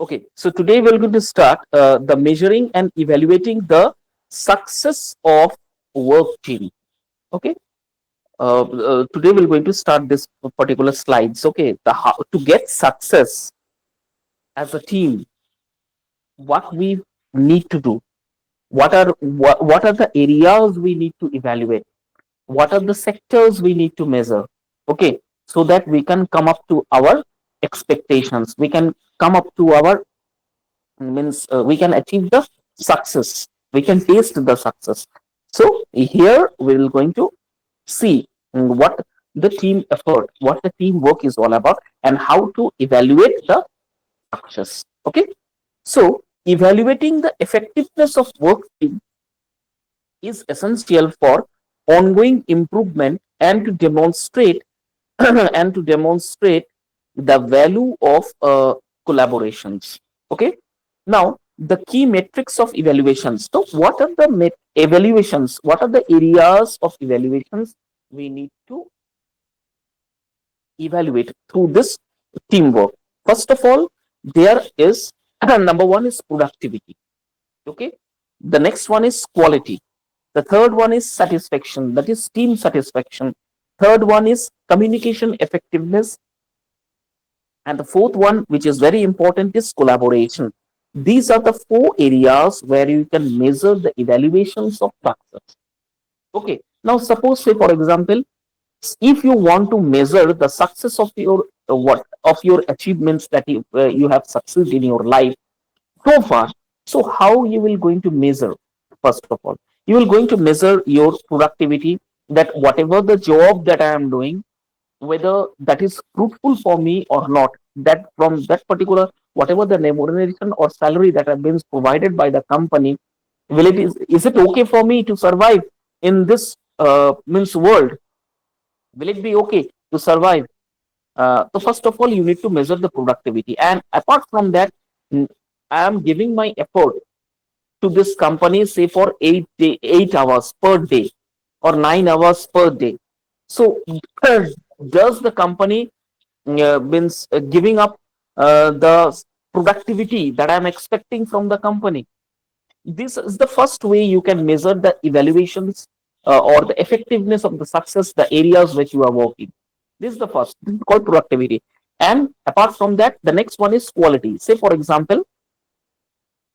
Okay, so today we're going to start the measuring and evaluating the success of work team. Okay, today we're going to start this particular slides. Okay, the how to get success as a team, what we need to do, what are the areas we need to evaluate, what are the sectors we need to measure. Okay, so that we can come up to our expectations, we can come up to our means we can achieve the success, we can taste the success. So here we will going to see what the team effort, what the teamwork is all about, and how to evaluate the success. Okay, so evaluating the effectiveness of work team is essential for ongoing improvement and to demonstrate and to demonstrate the value of collaborations. Okay, now the key metrics of evaluations. So what are the evaluations, what are the areas of evaluations we need to evaluate through this teamwork? First of all, there is number one is productivity. Okay, the next one is quality, the third one is satisfaction, that is team satisfaction, third one is communication effectiveness, and the fourth one, which is very important, is collaboration. These are the four areas where you can measure the evaluations of success. Okay, now suppose, say for example, if you want to measure the success of your what of your achievements that you have succeeded in your life so far. So how you will going to measure? First of all, you will going to measure your productivity, that whatever the job that I am doing, whether that is fruitful for me or not, that from that particular whatever the remuneration or salary that have been provided by the company, will is it okay for me to survive in this means world? Will it be okay to survive? So first of all, you need to measure the productivity, and apart from that, I am giving my effort to this company, say for 8 hours per day or 9 hours per day. So does the company means giving up the productivity that I'm expecting from the company? This is the first way you can measure the evaluations or the effectiveness of the success, the areas which you are working. This is the first. This is called productivity. And apart from that, the next one is quality. Say, for example,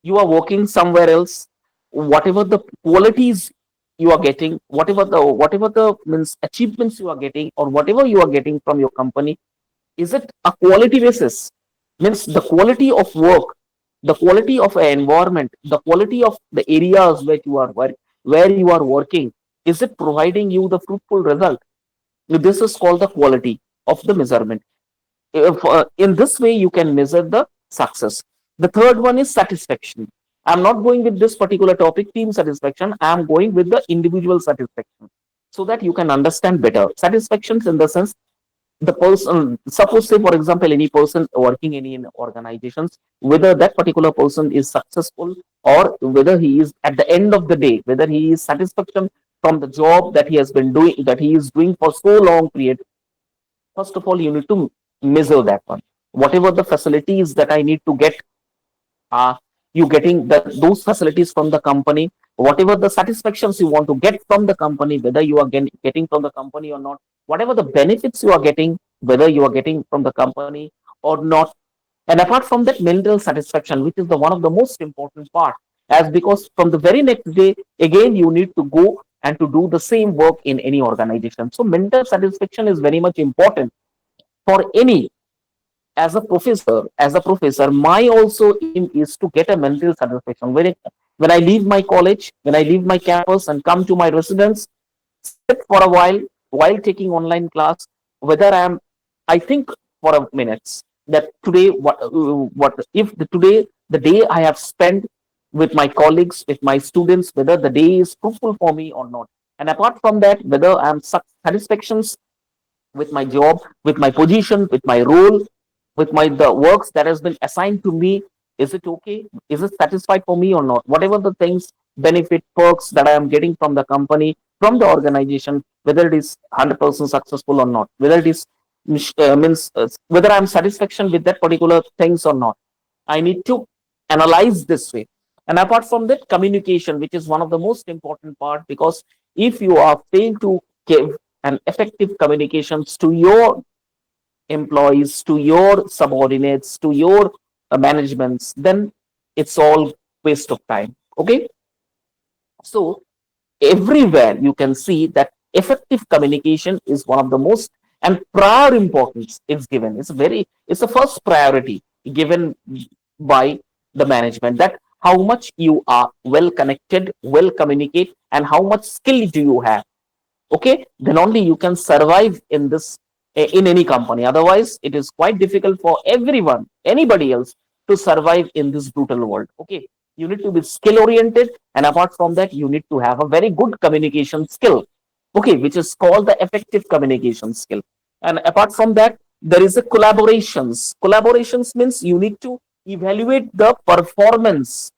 you are working somewhere else, whatever the qualities you are getting, whatever the means achievements you are getting, or whatever you are getting from your company, is it a quality basis? Means the quality of work, the quality of an environment, the quality of the areas where you are working, is it providing you the fruitful result? This is called the quality of the measurement. If, in this way you can measure the success. The third one is satisfaction. I'm not going with this particular topic, team satisfaction. I'm going with the individual satisfaction, so that you can understand better. Satisfactions in the sense, the person, suppose say for example, any person working in organizations, whether that particular person is successful, or whether he is at the end of the day, whether he is satisfaction from the job that he has been doing, that he is doing for so long period. First of all, you need to measure that one. Whatever the facilities that I need to get, are you getting those facilities from the company? Whatever the satisfactions you want to get from the company, whether you are getting from the company or not, whatever the benefits you are getting, whether you are getting from the company or not. And apart from that, mental satisfaction, which is the one of the most important part, as because from the very next day again you need to go and to do the same work in any organization. So mental satisfaction is very much important for any. As a professor, my also aim is to get a mental satisfaction when I leave my college, when I leave my campus and come to my residence, sit for a while taking online class, whether I think for a minutes that today, what if today the day I have spent with my colleagues, with my students, whether the day is fruitful for me or not. And apart from that, whether I'm satisfactions with my job, with my position, with my role, with my the works that has been assigned to me. Is it okay? Is it satisfied for me or not? Whatever the things, benefit, perks that I am getting from the company, from the organization, whether it is 100% successful or not, whether it is means whether I'm satisfaction with that particular things or not. I need to analyze this way. And apart from that, communication, which is one of the most important part, because if you are failed to give an effective communications to your employees, to your subordinates, to your managements, then it's all waste of time. Okay, so everywhere you can see that effective communication is one of the most and prior importance is given. It's the first priority given by the management, that how much you are well connected, well communicate, and how much skill do you have. Okay, then only you can survive in this, in any company. Otherwise it is quite difficult for everyone, anybody else, to survive in this brutal world. Okay, you need to be skill oriented, and apart from that you need to have a very good communication skill, okay, which is called the effective communication skill. And apart from that, there is a collaborations means you need to evaluate the performance.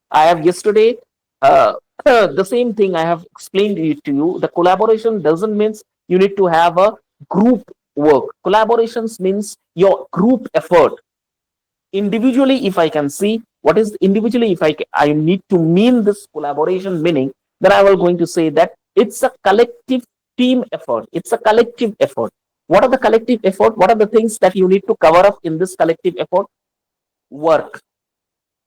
I have yesterday, uh, the same thing I have explained it to you. The collaboration doesn't means you need to have a group work. Collaborations means your group effort. Individually, if I can see what is individually, if I need to mean this collaboration meaning, then I will going to say that it's a collective team effort. It's a collective effort. What are the collective effort? What are the things that you need to cover up in this collective effort? Work,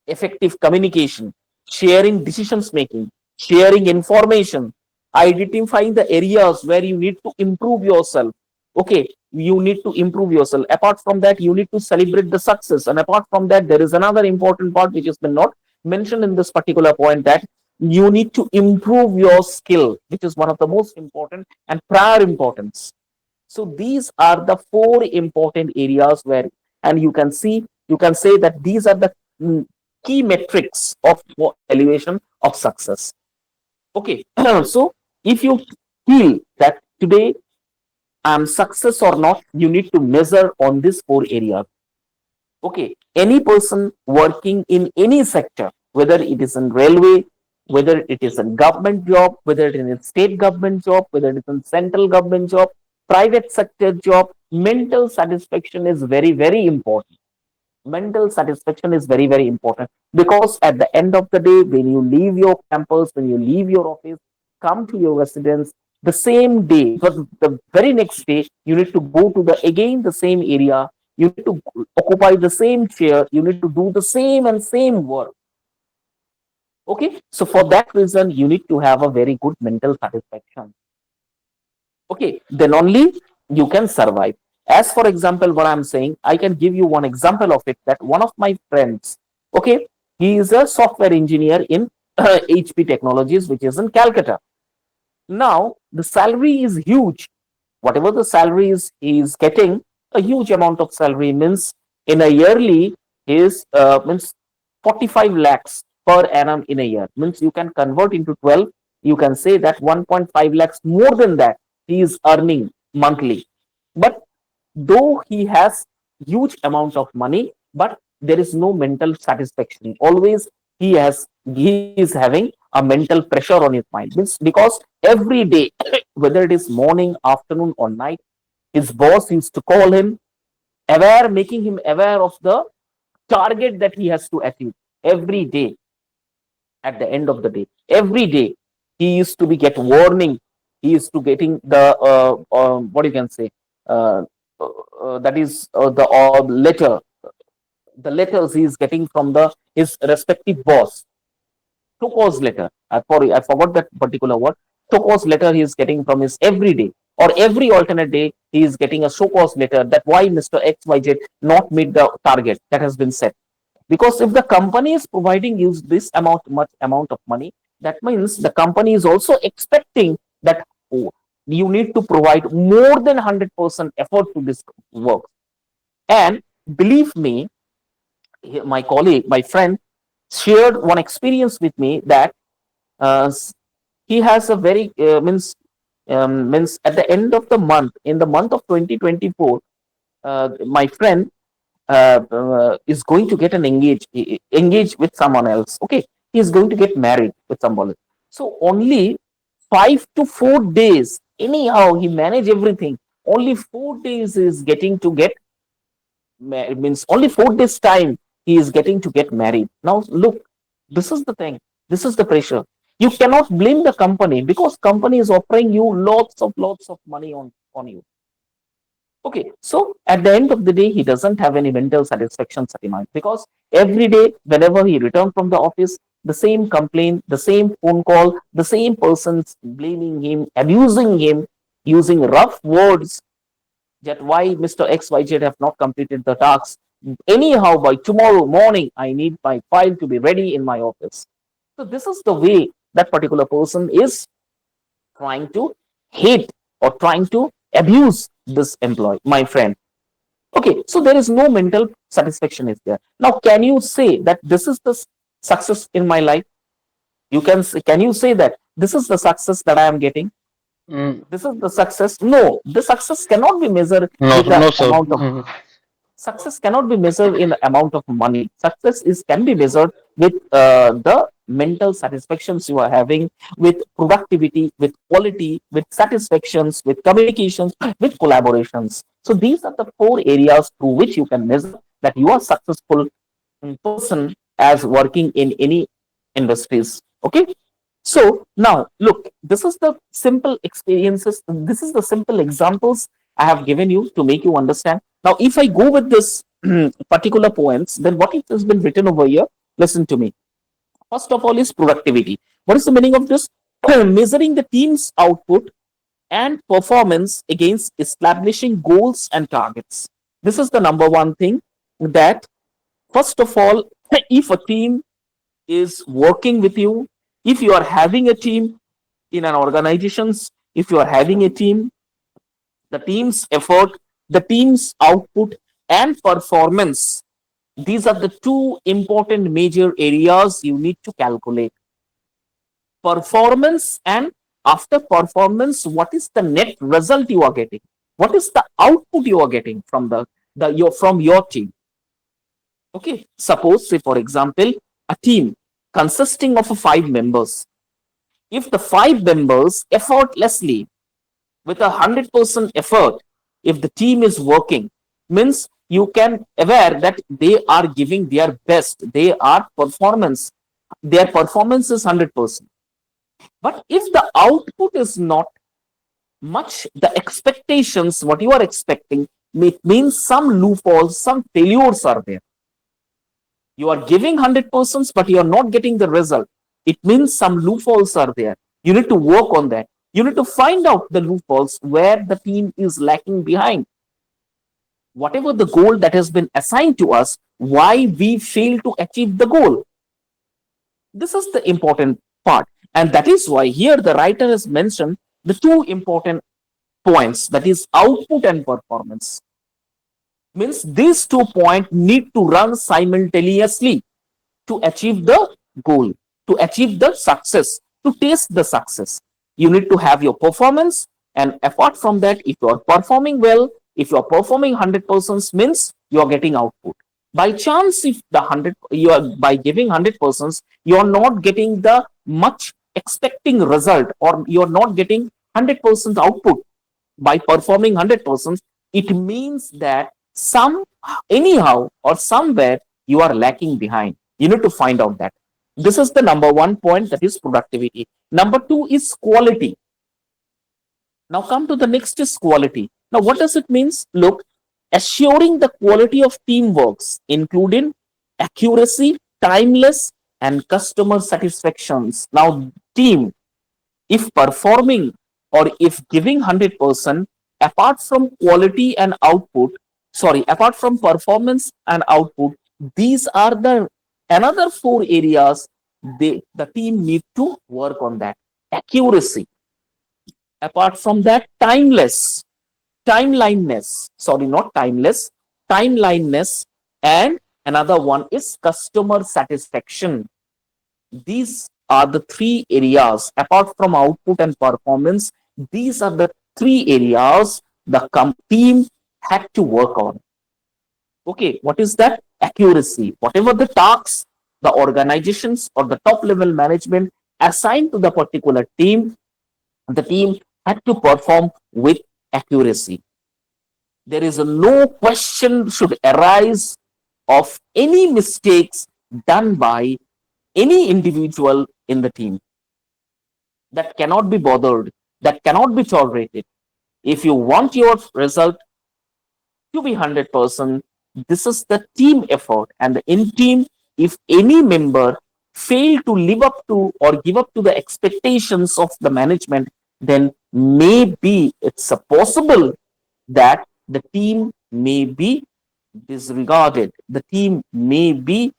effective communication, sharing decisions making, sharing information, identifying the areas where you need to improve yourself. Okay, you need to improve yourself. Apart from that, you need to celebrate the success. And apart from that, there is another important part which has been not mentioned in this particular point, that you need to improve your skill, which is one of the most important and prior importance. So these are the four important areas where, and you can see, you can say that these are the key metrics of for evaluation of success. Okay, so if you feel that today I'm success or not, you need to measure on these four areas. Okay, any person working in any sector, whether it is in railway, whether it is a government job, whether it is a state government job, whether it is a central government job, private sector job, mental satisfaction is very, very important. Mental satisfaction is very, very important, because at the end of the day, when you leave your campus, when you leave your office, come to your residence, the same day, but the very next day, you need to go to the again the same area, you need to occupy the same chair, you need to do the same and same work. Okay, so for that reason you need to have a very good mental satisfaction. Okay, then only you can survive. As for example, what I'm saying, I can give you one example of it, that one of my friends, okay, he is a software engineer in HP Technologies, which is in Calcutta. Now the salary is huge. Whatever the salary is, he is getting a huge amount of salary, means in a yearly is means 45 lakhs per annum in a year, means you can convert into 12, you can say that 1.5 lakhs more than that he is earning monthly. But though he has huge amount of money, but there is no mental satisfaction. Always he is having a mental pressure on his mind, means because every day whether it is morning, afternoon, or night, his boss used to call him, aware, making him aware of the target that he has to achieve every day. At the end of the day, every day he used to be get warning, he used to getting the what you can say, uh, that is the letters he is getting from the his respective boss. Tokos letter, I forgot that particular word. Tokos letter he is getting from his every day, or every alternate day he is getting a show cause letter, that why Mr. XYZ not meet the target that has been set. Because if the company is providing you this much amount of money, that means the company is also expecting that, oh, you need to provide more than 100% effort to this work. And believe me, my colleague, my friend, shared one experience with me, that uh, he has a very means at the end of the month, in the month of 2024, my friend is going to get an engage with someone else. Okay, he is going to get married with someone. So only 5 to 4 days, anyhow he manage everything. Only 4 days is getting to get means only 4 days time he is getting to get married. Now, look, this is the thing. This is the pressure. You cannot blame the company because company is offering you lots of money on you. Okay, so at the end of the day, he doesn't have any mental satisfaction satisfied because every day, whenever he returns from the office, the same complaint, the same phone call, the same person's blaming him, abusing him, using rough words that why Mr. XYZ have not completed the tasks. Anyhow, by tomorrow morning, I need my file to be ready in my office. So this is the way that particular person is trying to hate or trying to abuse this employee, my friend. Okay, so there is no mental satisfaction is there. Now, can you say that this is the success in my life? Can you say that this is the success that I am getting? Mm, This is the success. No, the success cannot be measured no, with the no, sir. amount of success cannot be measured in the amount of money. Success is can be measured with the mental satisfactions you are having, with productivity, with quality, with satisfactions, with communications, with collaborations. So these are the four areas through which you can measure that you are successful person as working in any industries. Okay, so now look, this is the simple experiences, this is the simple examples I have given you to make you understand. Now, if I go with this particular poems, then what it has been written over here, listen to me. First of all is productivity. What is the meaning of this? Measuring the team's output and performance against establishing goals and targets. This is the number one thing that, first of all, if a team is working with you, if you are having a team in an organizations, if you are having a team, the team's effort, the team's output and performance, these are the two important major areas you need to calculate. Performance, and after performance, what is the net result you are getting? What is the output you are getting from your team? Okay, suppose say for example a team consisting of five members. If the five members effortlessly with 100% effort, if the team is working, means you can aware that they are giving their best, they are performance, their performance is 100%. But if the output is not much the expectations what you are expecting, it means some loopholes, some failures are there. You are giving 100%, but you are not getting the result. It means some loopholes are there. You need to work on that. You need to find out the loopholes where the team is lacking behind. Whatever the goal that has been assigned to us, why we fail to achieve the goal. This is the important part. And that is why here the writer has mentioned the two important points, that is output and performance. Means these 2 points need to run simultaneously to achieve the goal, to achieve the success, to taste the success. You need to have your performance, and apart from that, if you are performing well, if you are performing 100%, means you are getting output. By chance, if the 100 you are by giving 100%, you are not getting the much expecting result, or you are not getting 100% output by performing 100%, it means that some anyhow or somewhere you are lacking behind. You need to find out that. This is the number one point, that is productivity. Number two is quality. Now come to the next is quality. Now what does it means? Look, assuring the quality of teamworks, including accuracy, timeless, and customer satisfactions. Now team, if performing or if giving 100%, apart from quality and output, sorry, apart from performance and output, these are the another four areas the team need to work on. That accuracy, apart from that timeless, timeliness, sorry, not timeless, timeliness, and another one is customer satisfaction. These are the three areas, apart from output and performance, these are the three areas the team had to work on. Okay, what is that? Accuracy. Whatever the tasks the organizations or the top level management assigned to the particular team, the team had to perform with accuracy. There is no question should arise of any mistakes done by any individual in the team. That cannot be bothered, that cannot be tolerated. If you want your result to be 100%, this is the team effort. And in team, if any member fail to live up to or give up to the expectations of the management, then maybe it's a possible that the team may be disregarded, the team may be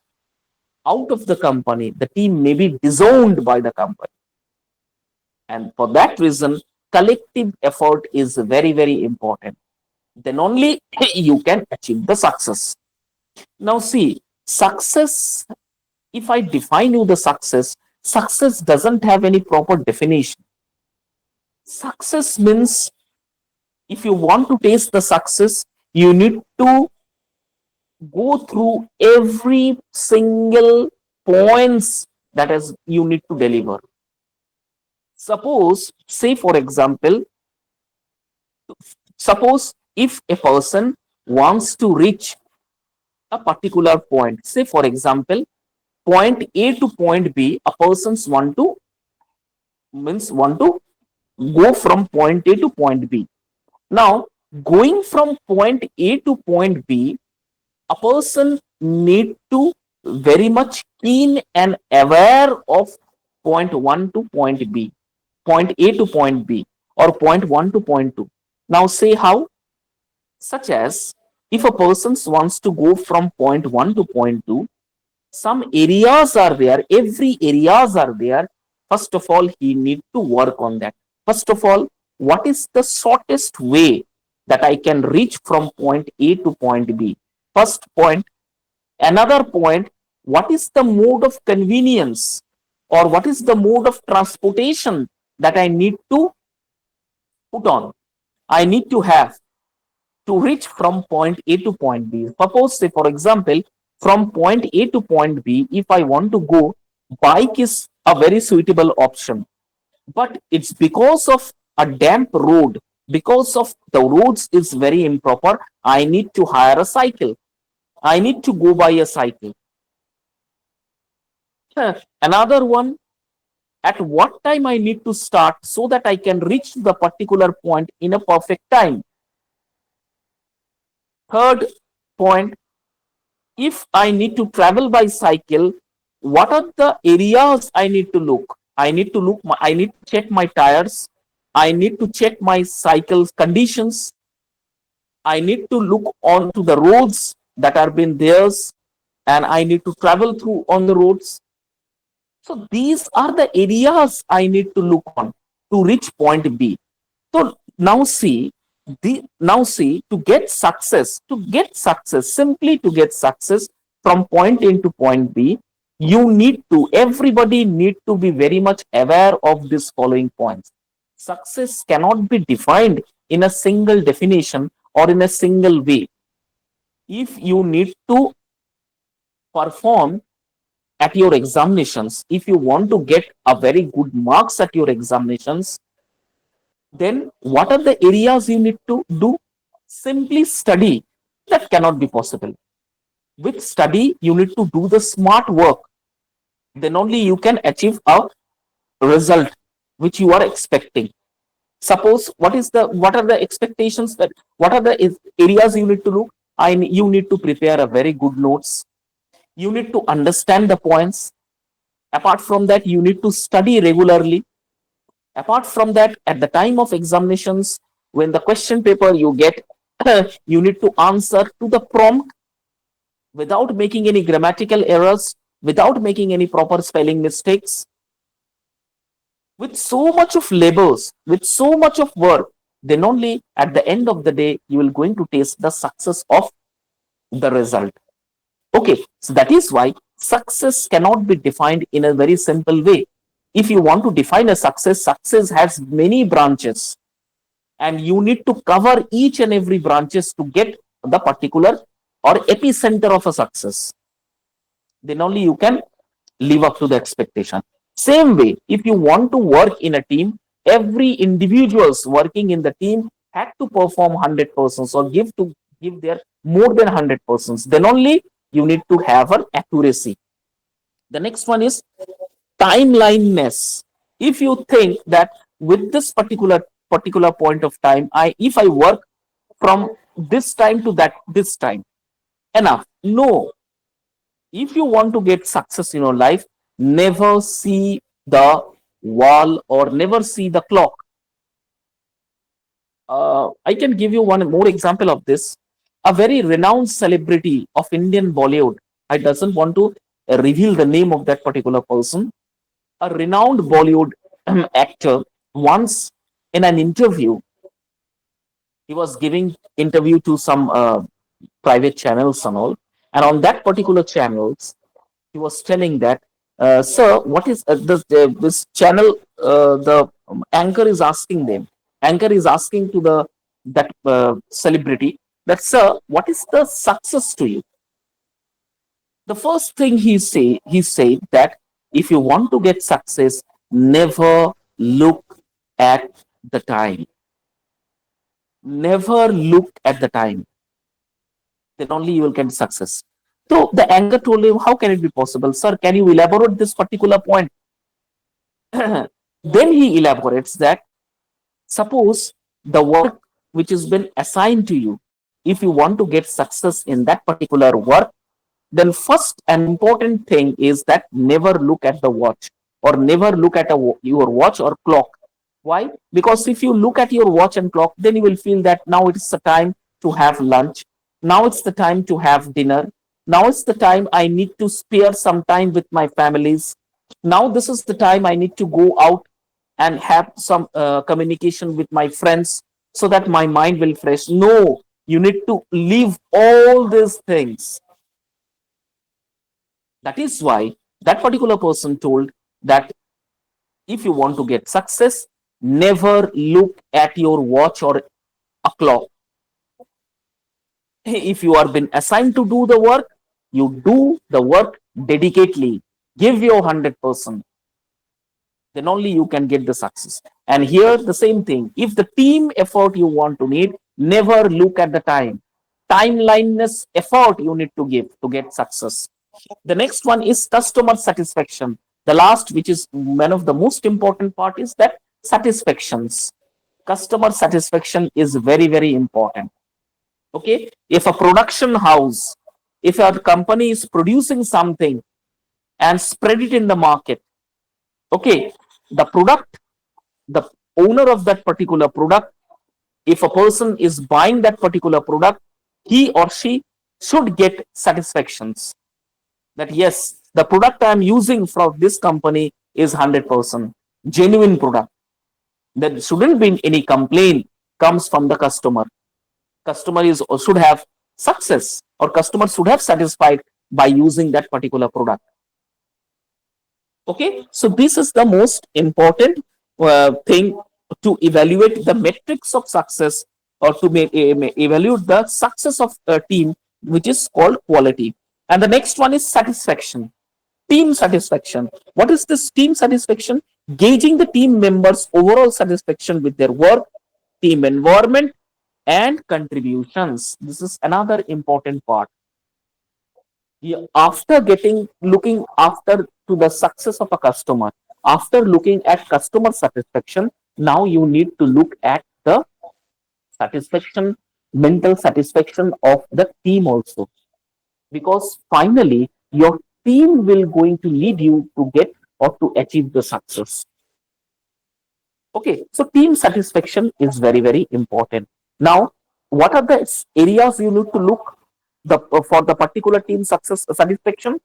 out of the company, the team may be disowned by the company. And for that reason, collective effort is very, very important. Then only you can achieve the success. Now, see, success, if I define you the success doesn't have any proper definition. Success means if you want to taste the success, you need to go through every single points that is you need to deliver. Suppose, say for example, suppose if a person wants to reach a particular point, say for example, point A to point B, a person's want to go from point A to point B. Now, going from point A to point B, a person need to very much keen and aware of point 1 to point B, point A to point B, or point 1 to point 2. Now, say how? Such as if a person wants to go from point 1 to point 2, some areas are there, every areas are there. First of all, he need to work on that. First of all, what is the shortest way that I can reach from point A to point B? First point. Another point, what is the mode of convenience or what is the mode of transportation that I need to put on? I need to have to reach from point A to point B. Suppose, say for example, from point A to point B, if I want to go, bike is a very suitable option. But it's because of a damp road, because of the roads is very improper, I need to hire a cycle. I need to go by a cycle. Another one, at what time I need to start so that I can reach the particular point in a perfect time. Third point, if I need to travel by cycle, what are the areas I need to look? I need to check my tires. I need to check my cycle's conditions. I need to look onto the roads that are been theirs, and I need to travel through on the roads. So these are the areas I need to look on to reach point B. So now see, to get success, simply to get success from point A to point B, everybody need to be very much aware of these following points. Success cannot be defined in a single definition or in a single way. If you need to perform at your examinations, if you want to get a very good marks at your examinations, then what are the areas you need to do? Simply study. That cannot be possible. With study, you need to do the smart work. Then only you can achieve a result which you are expecting. Suppose what are the expectations, that what are the areas you need to look? You need to prepare a very good notes. You need to understand the points. Apart from that, you need to study regularly. Apart from that, at the time of examinations, when the question paper you get, you need to answer to the prompt without making any grammatical errors, without making any proper spelling mistakes. With so much of labors, with so much of work, then only at the end of the day, you will going to taste the success of the result. Okay, so that is why success cannot be defined in a very simple way. If you want to define a success has many branches, and you need to cover each and every branches to get the particular or epicenter of a success. Then only you can live up to the expectation. Same way, if you want to work in a team, every individuals working in the team had to perform 100% or give their more than 100%. Then only you need to have an accuracy. The next one is timeliness. If you think that with this particular point of time, if I work from this time to that this time, enough. No, if you want to get success in your life, never see the wall or never see the clock. I can give you one more example of this. A very renowned celebrity of Indian Bollywood. I doesn't want to reveal the name of that particular person. A renowned Bollywood actor once in an interview, he was giving interview to some private channels and all, and on that particular channels, he was telling that, sir, what is this channel? The anchor is asking them. Anchor is asking to the that celebrity that, sir, what is the success to you? The first thing he said that if you want to get success, never look at the time. Never look at the time. Then only you will get success. So the anchor told him, how can it be possible, sir? Can you elaborate this particular point? Then he elaborates that, suppose the work which has been assigned to you, if you want to get success in that particular work, then first and important thing is that never look at the watch or never look at your watch or clock. Why? Because if you look at your watch and clock, then you will feel that now it's the time to have lunch. Now it's the time to have dinner. Now it's the time I need to spare some time with my families. Now this is the time I need to go out and have some communication with my friends so that my mind will fresh. No, you need to leave all these things. That is why that particular person told that if you want to get success, never look at your watch or a clock. If you are been assigned to do the work, you do the work dedicatedly. Give your 100%. Then only you can get the success. And here the same thing. If the team effort you want to need, never look at the time. Timeliness effort you need to give to get success. The next one is customer satisfaction. The last, which is one of the most important part, is that satisfactions. Customer satisfaction is very, very important. Okay. If a production house, if a company is producing something and spread it in the market, okay, the product, the owner of that particular product, if a person is buying that particular product, he or she should get satisfactions that yes, the product I'm using from this company is 100% genuine product. There shouldn't be any complaint comes from the customer. Customer is should have success or customer should have satisfied by using that particular product. Okay, so this is the most important thing to evaluate the metrics of success or to evaluate the success of a team, which is called quality. And the next one is satisfaction. Team satisfaction. What is this team satisfaction? Gauging the team members' overall satisfaction with their work, team environment, and contributions. This is another important part. After getting looking after to the success of a customer, after looking at customer satisfaction, now you need to look at the satisfaction, mental satisfaction of the team also, because finally your team will going to lead you to get or to achieve the success. Okay, so team satisfaction is very, very important. Now, what are the areas you need to look for the particular team success satisfaction?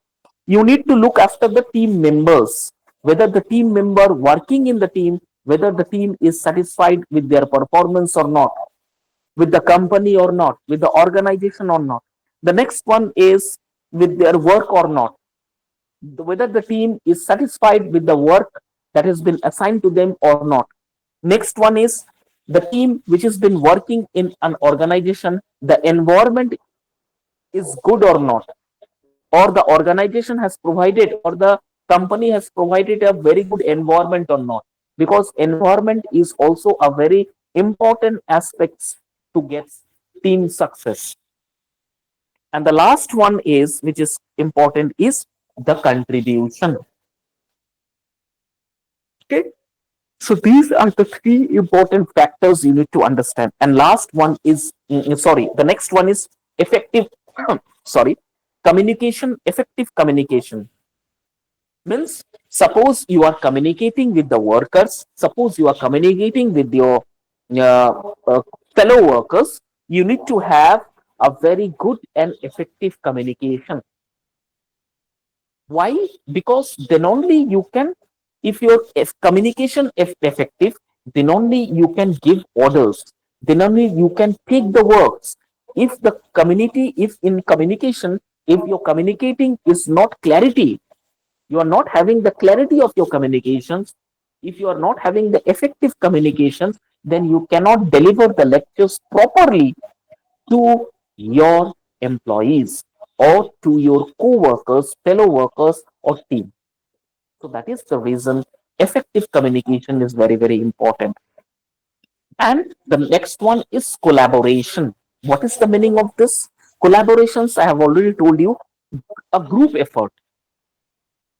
You need to look after the team members, whether the team member working in the team, whether the team is satisfied with their performance or not, with the company or not, with the organization or not. The next one is with their work or not, whether the team is satisfied with the work that has been assigned to them or not. Next one is the team which has been working in an organization, the environment is good or not, or the organization has provided or the company has provided a very good environment or not, because environment is also a very important aspect to get team success. And the last one is, which is important, is the contribution. Okay. So these are the three important factors you need to understand. And last one is, sorry, the next one is effective, sorry, communication, effective communication. Means, suppose you are communicating with the workers, suppose you are communicating with your uh, uh, fellow workers, you need to have a very good and effective communication. Why? Because then only you can, if your if communication is effective, then only you can give orders, then only you can take the works. If the community, if in communication, if your communicating is not clarity, you are not having the clarity of your communications, if you are not having the effective communications, then you cannot deliver the lectures properly to your employees or to your co-workers, fellow workers, or team. So that is the reason effective communication is very, very important. And the next one is collaboration. What is the meaning of this? Collaborations, I have already told you, a group effort.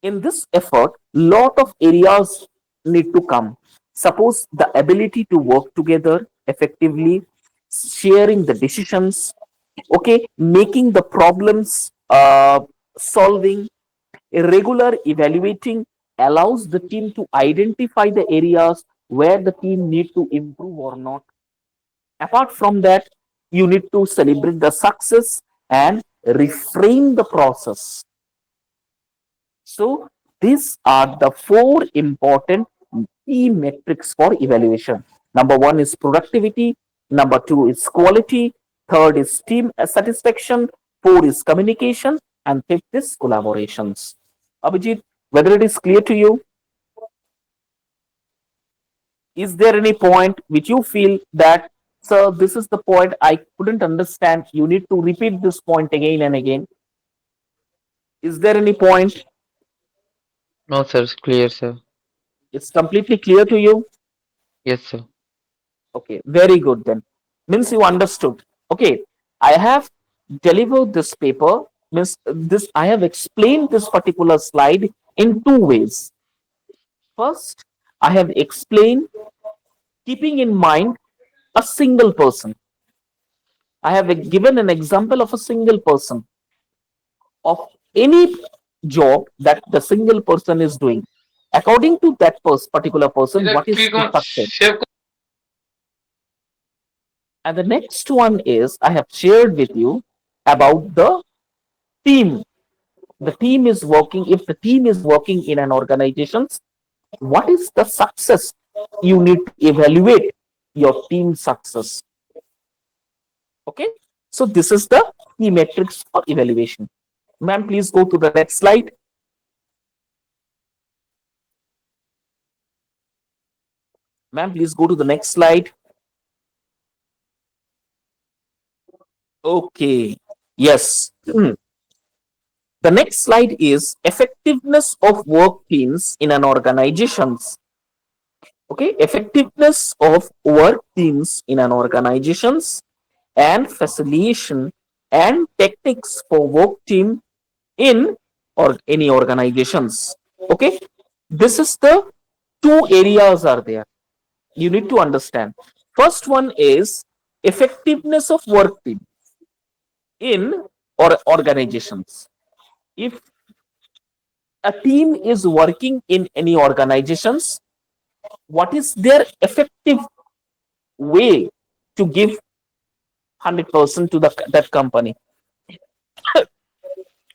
In this effort, lot of areas need to come. Suppose the ability to work together effectively, sharing the decisions, okay, making the problems solving, regular evaluating allows the team to identify the areas where the team need to improve or not. Apart from that, you need to celebrate the success and reframe the process. So these are the four important key metrics for evaluation. Number one is productivity, number two is quality, third is team satisfaction, four is communication, and fifth is collaborations. Abhijit, whether it is clear to you, is there any point which you feel that, sir, this is the point I couldn't understand? You need to repeat this point again and again. Is there any point? No, sir. It's clear, sir. It's completely clear to you? Yes, sir. Okay, very good then. Means you understood. Okay, I have delivered this paper, means this I have explained this particular slide in two ways. First, I have explained keeping in mind a single person. I have given an example of a single person of any job that the single person is doing. According to that particular person, what is the success? And the next one is I have shared with you about the team. The team is working, if the team is working in an organization, what is the success? You need to evaluate your team success. Okay. So this is the key metrics for evaluation. Ma'am, please go to the next slide. Ma'am, please go to the next slide. Okay. Yes. The next slide is effectiveness of work teams in an organizations. Okay, effectiveness of work teams in an organizations and facilitation and techniques for work team in or any organizations. Okay, this is the two areas are there. You need to understand. First one is effectiveness of work team in or organizations. If a team is working in any organizations, what is their effective way to give 100% to that company?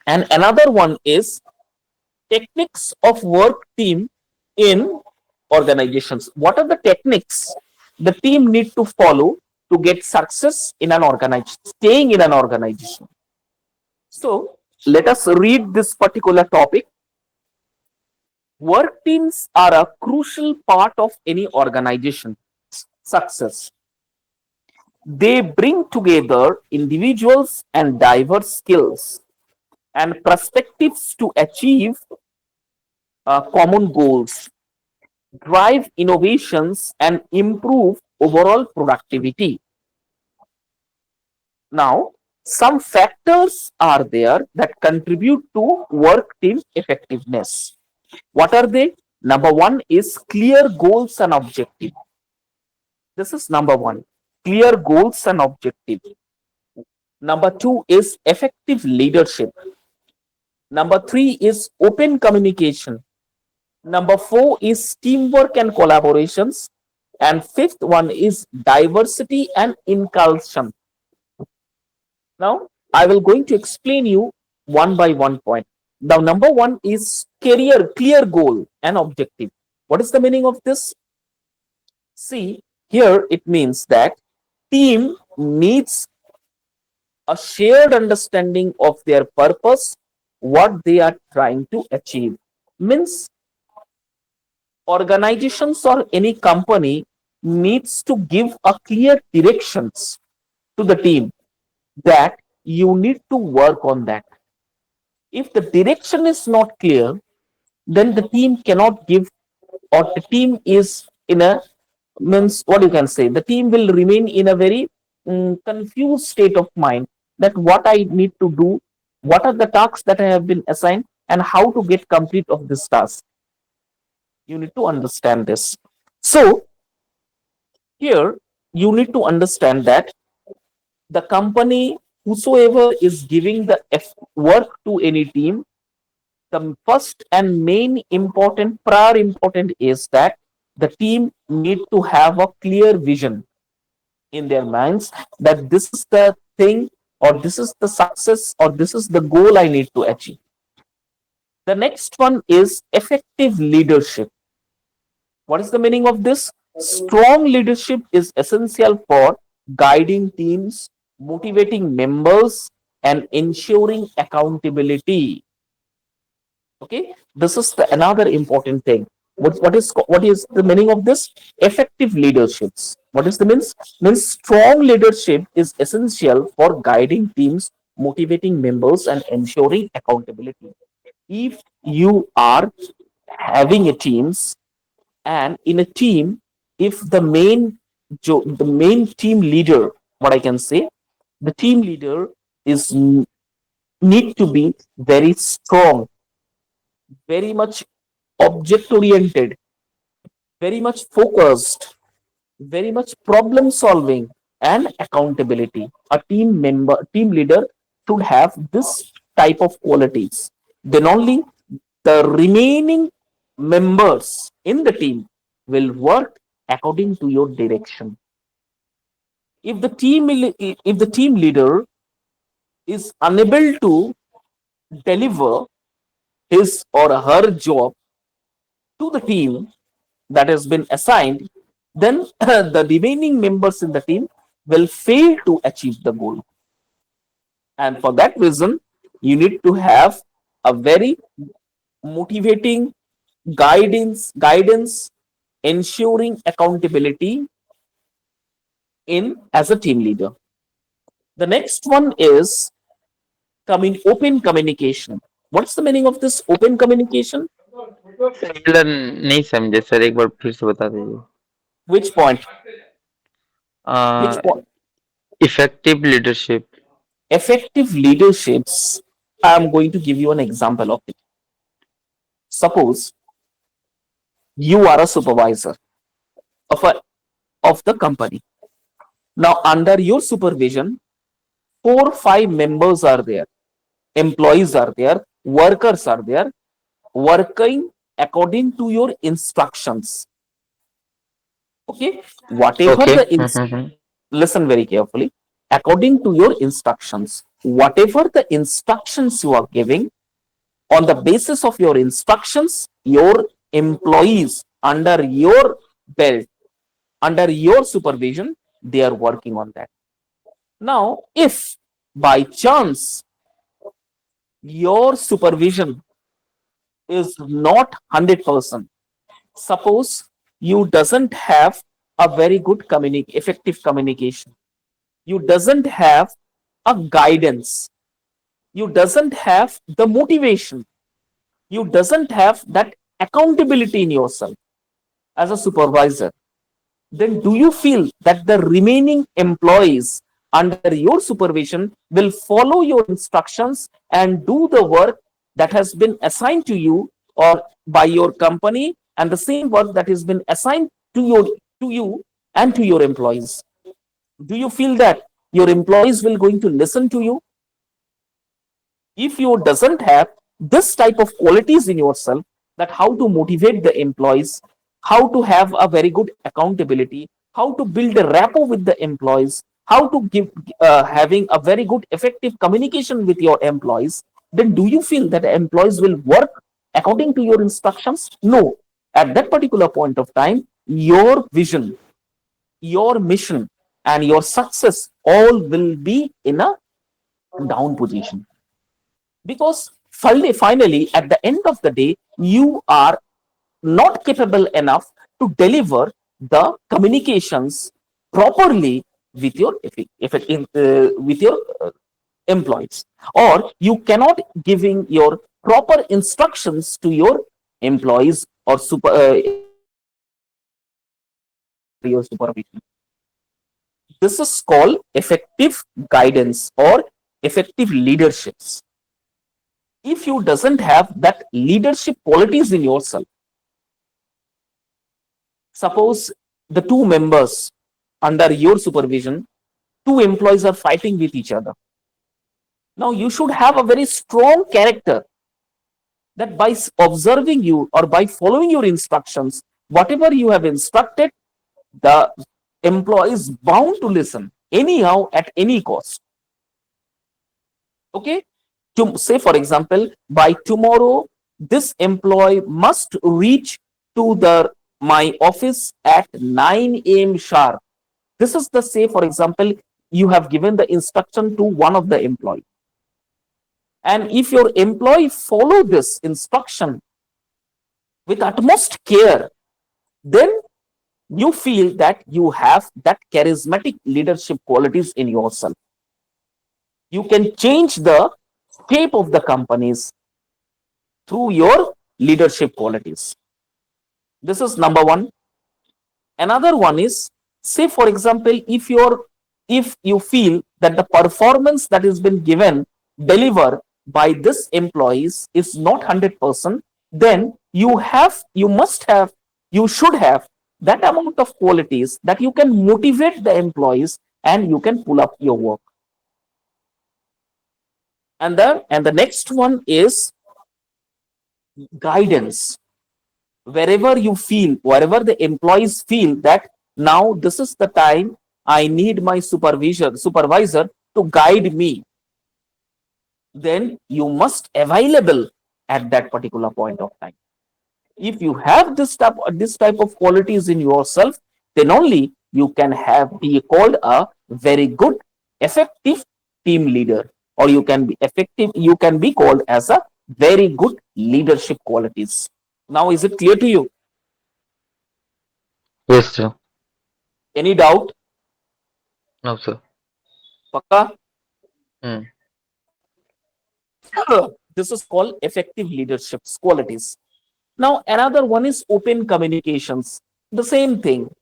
And another one is techniques of work team in organizations. What are the techniques the team need to follow to get success in an organization, staying in an organization? So let us read this particular topic. Work teams are a crucial part of any organization success. They bring together individuals and diverse skills and perspectives to achieve common goals, drive innovations, and improve overall productivity. Now, Some factors are there that contribute to work team effectiveness. What are they? Number one is clear goals and objective. This is number one, clear goals and objective. Number two is effective leadership. Number three is open communication. Number four is teamwork and collaborations. And fifth one is diversity and inclusion. Now, I will going to explain you one by one point. Now, number one is career, clear goal and objective. What is the meaning of this? See, here it means that team needs a shared understanding of their purpose, what they are trying to achieve. Means organizations or any company needs to give a clear directions to the team that you need to work on that. If the direction is not clear, then the team cannot give, or the team is in a, means what you can say, the team will remain in a very confused state of mind that what I need to do, what are the tasks that I have been assigned, and how to get complete of this task. You need to understand this. So here you need to understand that the company, whosoever is giving the work to any team, the first and main important, prior important is that the team need to have a clear vision in their minds that this is the thing, or this is the success, or this is the goal I need to achieve. The next one is effective leadership. What is the meaning of this? Strong leadership is essential for guiding teams, motivating members, and ensuring accountability. Okay, this is another important thing. What is the meaning of this? Effective leaderships. What is the means? Means strong leadership is essential for guiding teams, motivating members, and ensuring accountability. If you are having a teams, and in a team, if the main team leader, what I can say, the team leader is need to be very strong, very much object oriented, very much focused, very much problem solving and accountability. A team leader should have this type of qualities. Then only the remaining members in the team will work according to your direction. If the team leader is unable to deliver his or her job to the team that has been assigned, then the remaining members in the team will fail to achieve the goal. And for that reason, you need to have a very motivating guidance, ensuring accountability in as a team leader. The next one is open communication. What's the meaning of this open communication? Sir नहीं समझे sir, एक बार फिर से बता दीजिए। Which point? Which point? Effective leadership. Effective leaderships. I am going to give you an example of it. Suppose you are a supervisor of the company. Now, under your supervision, 4 or 5 members are there, employees are there, workers are there, working according to your instructions. Okay, whatever Okay. the listen very carefully. According to your instructions, whatever the instructions you are giving, on the basis of your instructions, your employees under your belt, under your supervision, they are working on that. Now, if by chance your supervision is not 100%, suppose you doesn't have a very good effective communication, you doesn't have a guidance, you doesn't have the motivation, you doesn't have that accountability in yourself as a supervisor, then do you feel that the remaining employees under your supervision will follow your instructions and do the work that has been assigned to you or by your company, and the same work that has been assigned to you and to your employees. Do you feel that your employees will going to listen to you? If you doesn't have this type of qualities in yourself, that how to motivate the employees, how to have a very good accountability, how to build a rapport with the employees, how to give having a very good effective communication with your employees, then do you feel that employees will work according to your instructions? No. At that particular point of time, your vision, your mission, and your success all will be in a down position, because finally at the end of the day you are not capable enough to deliver the communications properly with your with your employees, or you cannot giving your proper instructions to your employees or your supervision. This is called effective guidance or effective leaderships. If you doesn't have that leadership qualities in yourself, suppose the two members under your supervision, two employees are fighting with each other. Now you should have a very strong character, that by observing you or by following your instructions, whatever you have instructed, the employee is bound to listen anyhow at any cost. Okay, to say for example, by tomorrow this employee must reach to the my office at 9 a.m. sharp. This is the, say for example, you have given the instruction to one of the employee, and if your employee follow this instruction with utmost care, then you feel that you have that charismatic leadership qualities in yourself. You can change the shape of the companies through your leadership qualities. This is number one. Another one is, say for example, if you feel that the performance that has been given deliver by this employees is not 100%, then you should have that amount of qualities that you can motivate the employees and you can pull up your work. And the next one is guidance. Wherever the employees feel that now this is the time I need my supervisor to guide me, then you must available at that particular point of time. If you have this type of qualities in yourself, then only you can be called a very good effective team leader, or you can be called as a very good leadership qualities. Now is it clear to you? Yes, sir. Any doubt? No, sir. Pakka? Hmm. This is called effective leadership qualities. Now another one is open communications. The same thing.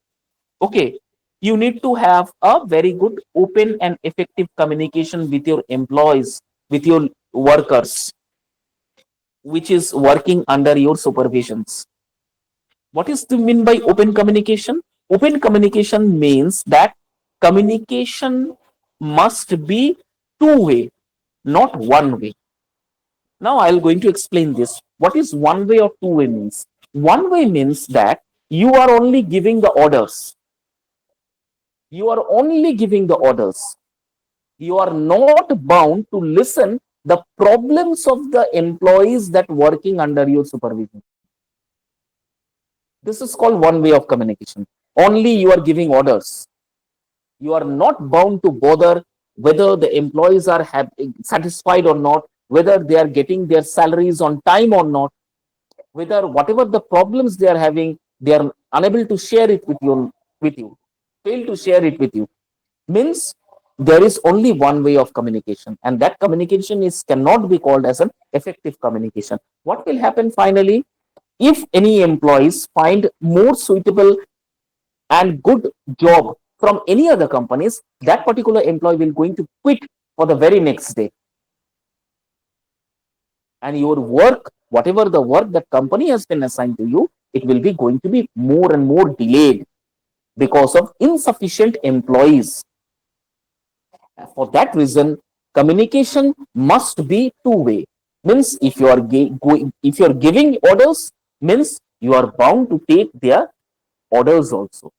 Okay, you need to have a very good open and effective communication with your employees, with your workers, which is working under your supervisions. What is the mean by open communication? Open communication means that communication must be two-way, not one way. Now I'll going to explain this. What is one way or two-way means? One way means that you are only giving the orders. You are only giving the orders. You are not bound to listen the problems of the employees that working under your supervision. This is called one way of communication. Only you are giving orders. You are not bound to bother whether the employees are satisfied or not, whether they are getting their salaries on time or not, whether whatever the problems they are having, they are unable to share it with you, fail to share it with you. Means there is only one way of communication, and that communication cannot be called as an effective communication. What will happen finally? If any employees find more suitable and good job from any other companies, that particular employee will going to quit for the very next day. And your work, whatever the work that company has been assigned to you, it will be going to be more and more delayed because of insufficient employees. For that reason, communication must be two-way. Means if you are if you are giving orders, means you are bound to take their orders also.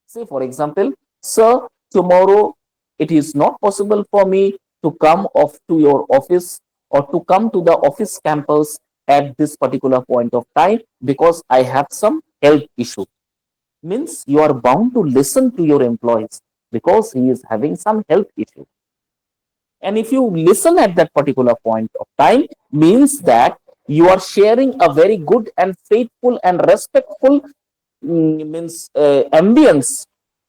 Say for example, sir, tomorrow it is not possible for me to come off to your office or to come to the office campus at this particular point of time because I have some health issue. Means you are bound to listen to your employees because he is having some health issue. And if you listen at that particular point of time, means that you are sharing a very good and faithful and respectful means ambience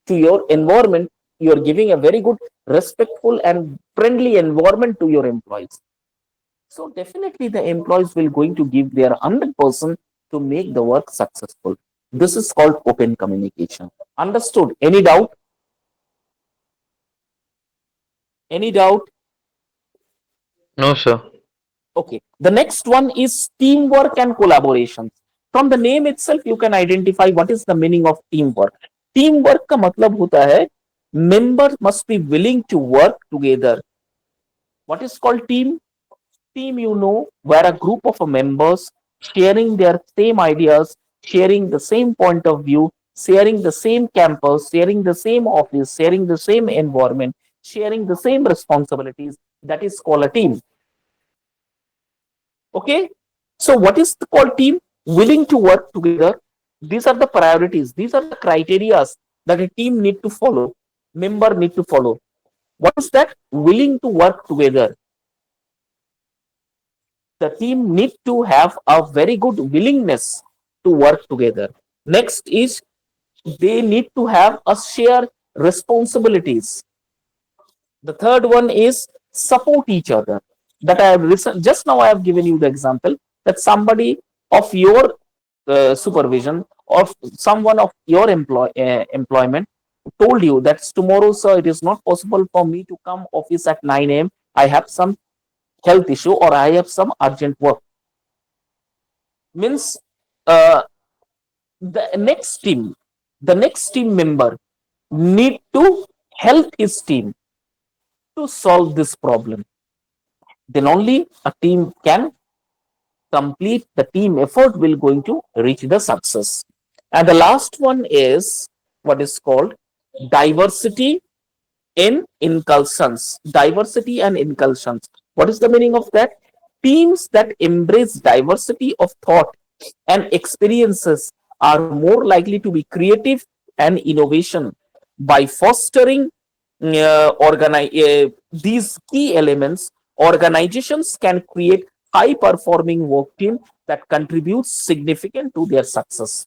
to your environment. You are giving a very good, respectful and friendly environment to your employees. So definitely the employees will going to give their 100% to make the work successful. This is called open communication. Understood? Any doubt? Any doubt? No, sir. Okay. The next one is teamwork and collaboration. From the name itself, you can identify what is the meaning of teamwork. Teamwork का मतलब होता है member must be willing to work together. What is called team? Team, you know, where a group of members sharing their same ideas, sharing the same point of view, sharing the same campus, sharing the same office, sharing the same environment, sharing the same responsibilities. That is called a team. Okay. So what is called team? Willing to work together. These are the priorities. These are the criteria that a team need to follow. Member need to follow. What is that? Willing to work together. The team need to have a very good willingness to work together. Next is they need to have a shared responsibilities. The third one is support each other. That I have listened just now. I have given you the example that somebody of your supervision or someone of your employment told you that tomorrow, sir, it is not possible for me to come office at 9 a.m. I have some health issue or I have some urgent work. Means uh, the next team member need to help his team to solve this problem. Then only a team can complete, the team effort will going to reach the success. And the last one is what is called diversity in incursions. Diversity and incursions. What is the meaning of that? Teams that embrace diversity of thought and experiences are more likely to be creative and innovation. By fostering these key elements, organizations can create high performing work team that contributes significant to their success.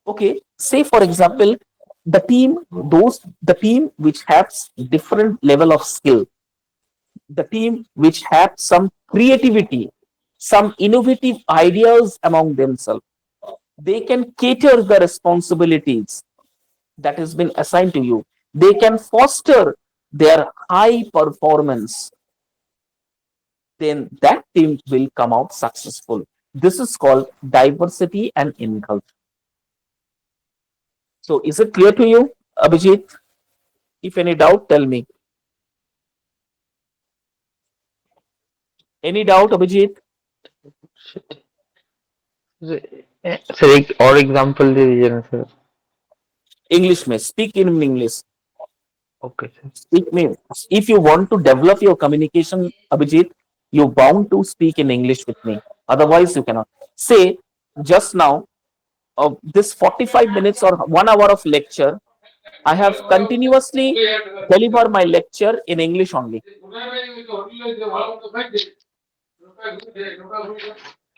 Okay, say for example, the team which has different level of skill, the team which have some creativity, some innovative ideas among themselves, they can cater the responsibilities that has been assigned to you. They can foster their high performance. Then that team will come out successful. This is called diversity and inclusion. So is it clear to you, Abhijit? If any doubt, tell me. Any doubt, Abhijit? Shit. Sir एक और example दे दीजिए ना sir. English में speak in English. Okay sir. Speak me. If you want to develop your communication, Abhijit, you're bound to speak in English with me. Otherwise, you cannot. Say just now, this 45 minutes or 1 hour of lecture, I have continuously deliver my lecture in English only.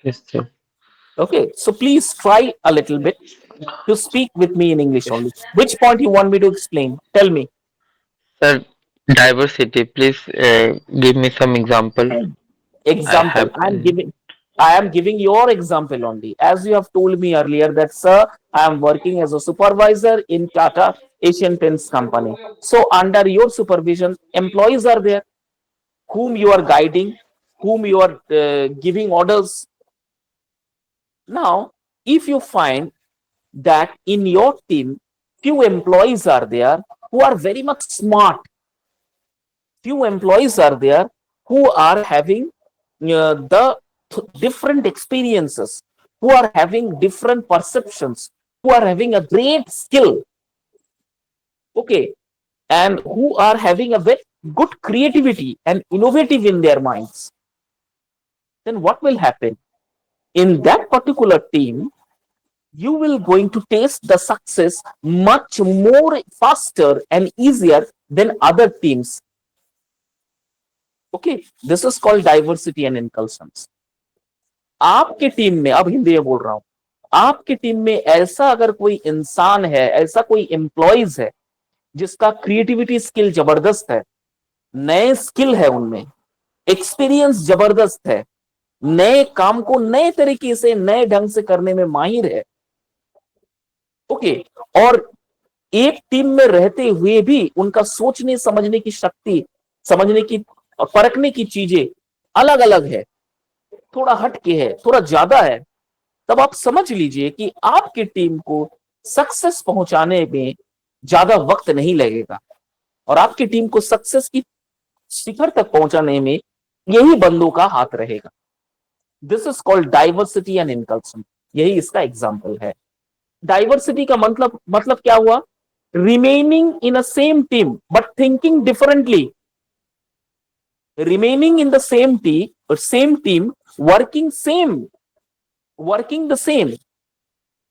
Yes sir. Okay, so please try a little bit to speak with me in English only. Which point you want me to explain? Tell me. Sir, diversity. Please give me some example. I Example. have. I'm giving. I am giving your example only. As you have told me earlier that, sir, I am working as a supervisor in Tata Asian Paints company. So under your supervision, employees are there whom you are guiding, whom you are giving orders. Now, if you find that in your team, few employees are there who are very much smart, few employees are there who are having the different experiences, who are having different perceptions, who are having a great skill, okay, and who are having a very good creativity and innovative in their minds, then what will happen? In that particular team, you will going to taste the success much more faster and easier than other teams. Okay, this is called diversity and inclusions. आपके team में, अब हिंदी में बोल रहा हूं, आपके team में ऐसा अगर कोई इंसान है, ऐसा कोई एम्प्लॉइज है जिसका क्रिएटिविटी स्किल जबरदस्त है, नए स्किल है उनमें, एक्सपीरियंस जबरदस्त है, नए काम को नए तरीके से नए ढंग से करने में माहिर है, ओके, और एक टीम में रहते हुए भी उनका सोचने समझने की शक्ति, समझने की और परखने की चीजें अलग अलग है, थोड़ा हटके है, थोड़ा ज्यादा है, तब आप समझ लीजिए कि आपकी टीम को सक्सेस पहुंचाने में ज्यादा वक्त नहीं लगेगा और आपकी टीम को सक्सेस की शिखर तक पहुंचाने में यही बंदों का हाथ रहेगा. This is called diversity and inclusion. यही इसका एग्जाम्पल है. डाइवर्सिटी का मतलब क्या हुआ? Remaining in a same team but thinking differently. remaining in the same team, working the same,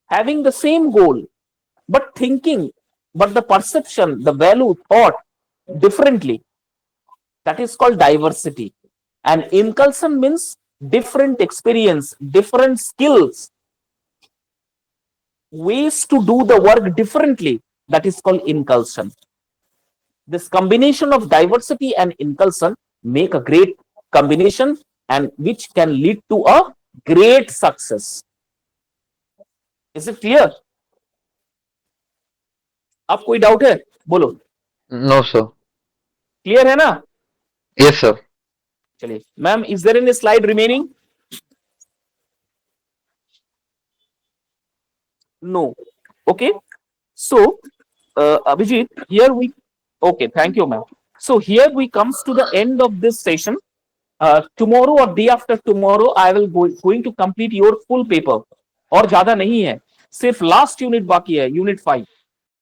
having the same goal, but the perception, the value, thought differently. That is called diversity. And inclusion means different experience, different skills, ways to do the work differently. That is called inclusion. This combination of diversity and inclusion make a great combination and which can lead to a great success. Is it clear? आप कोई doubt है? बोलो. No, sir. Clear है ना? Yes, sir. चलिए ma'am, is there any slide remaining? No. Okay. So, Abhijit, here we. Okay, thank you, ma'am. So here we comes to the end of this session. Tomorrow or day after tomorrow, I will going to complete your full paper. और ज्यादा नहीं है, सिर्फ last unit बाकी है, unit 5.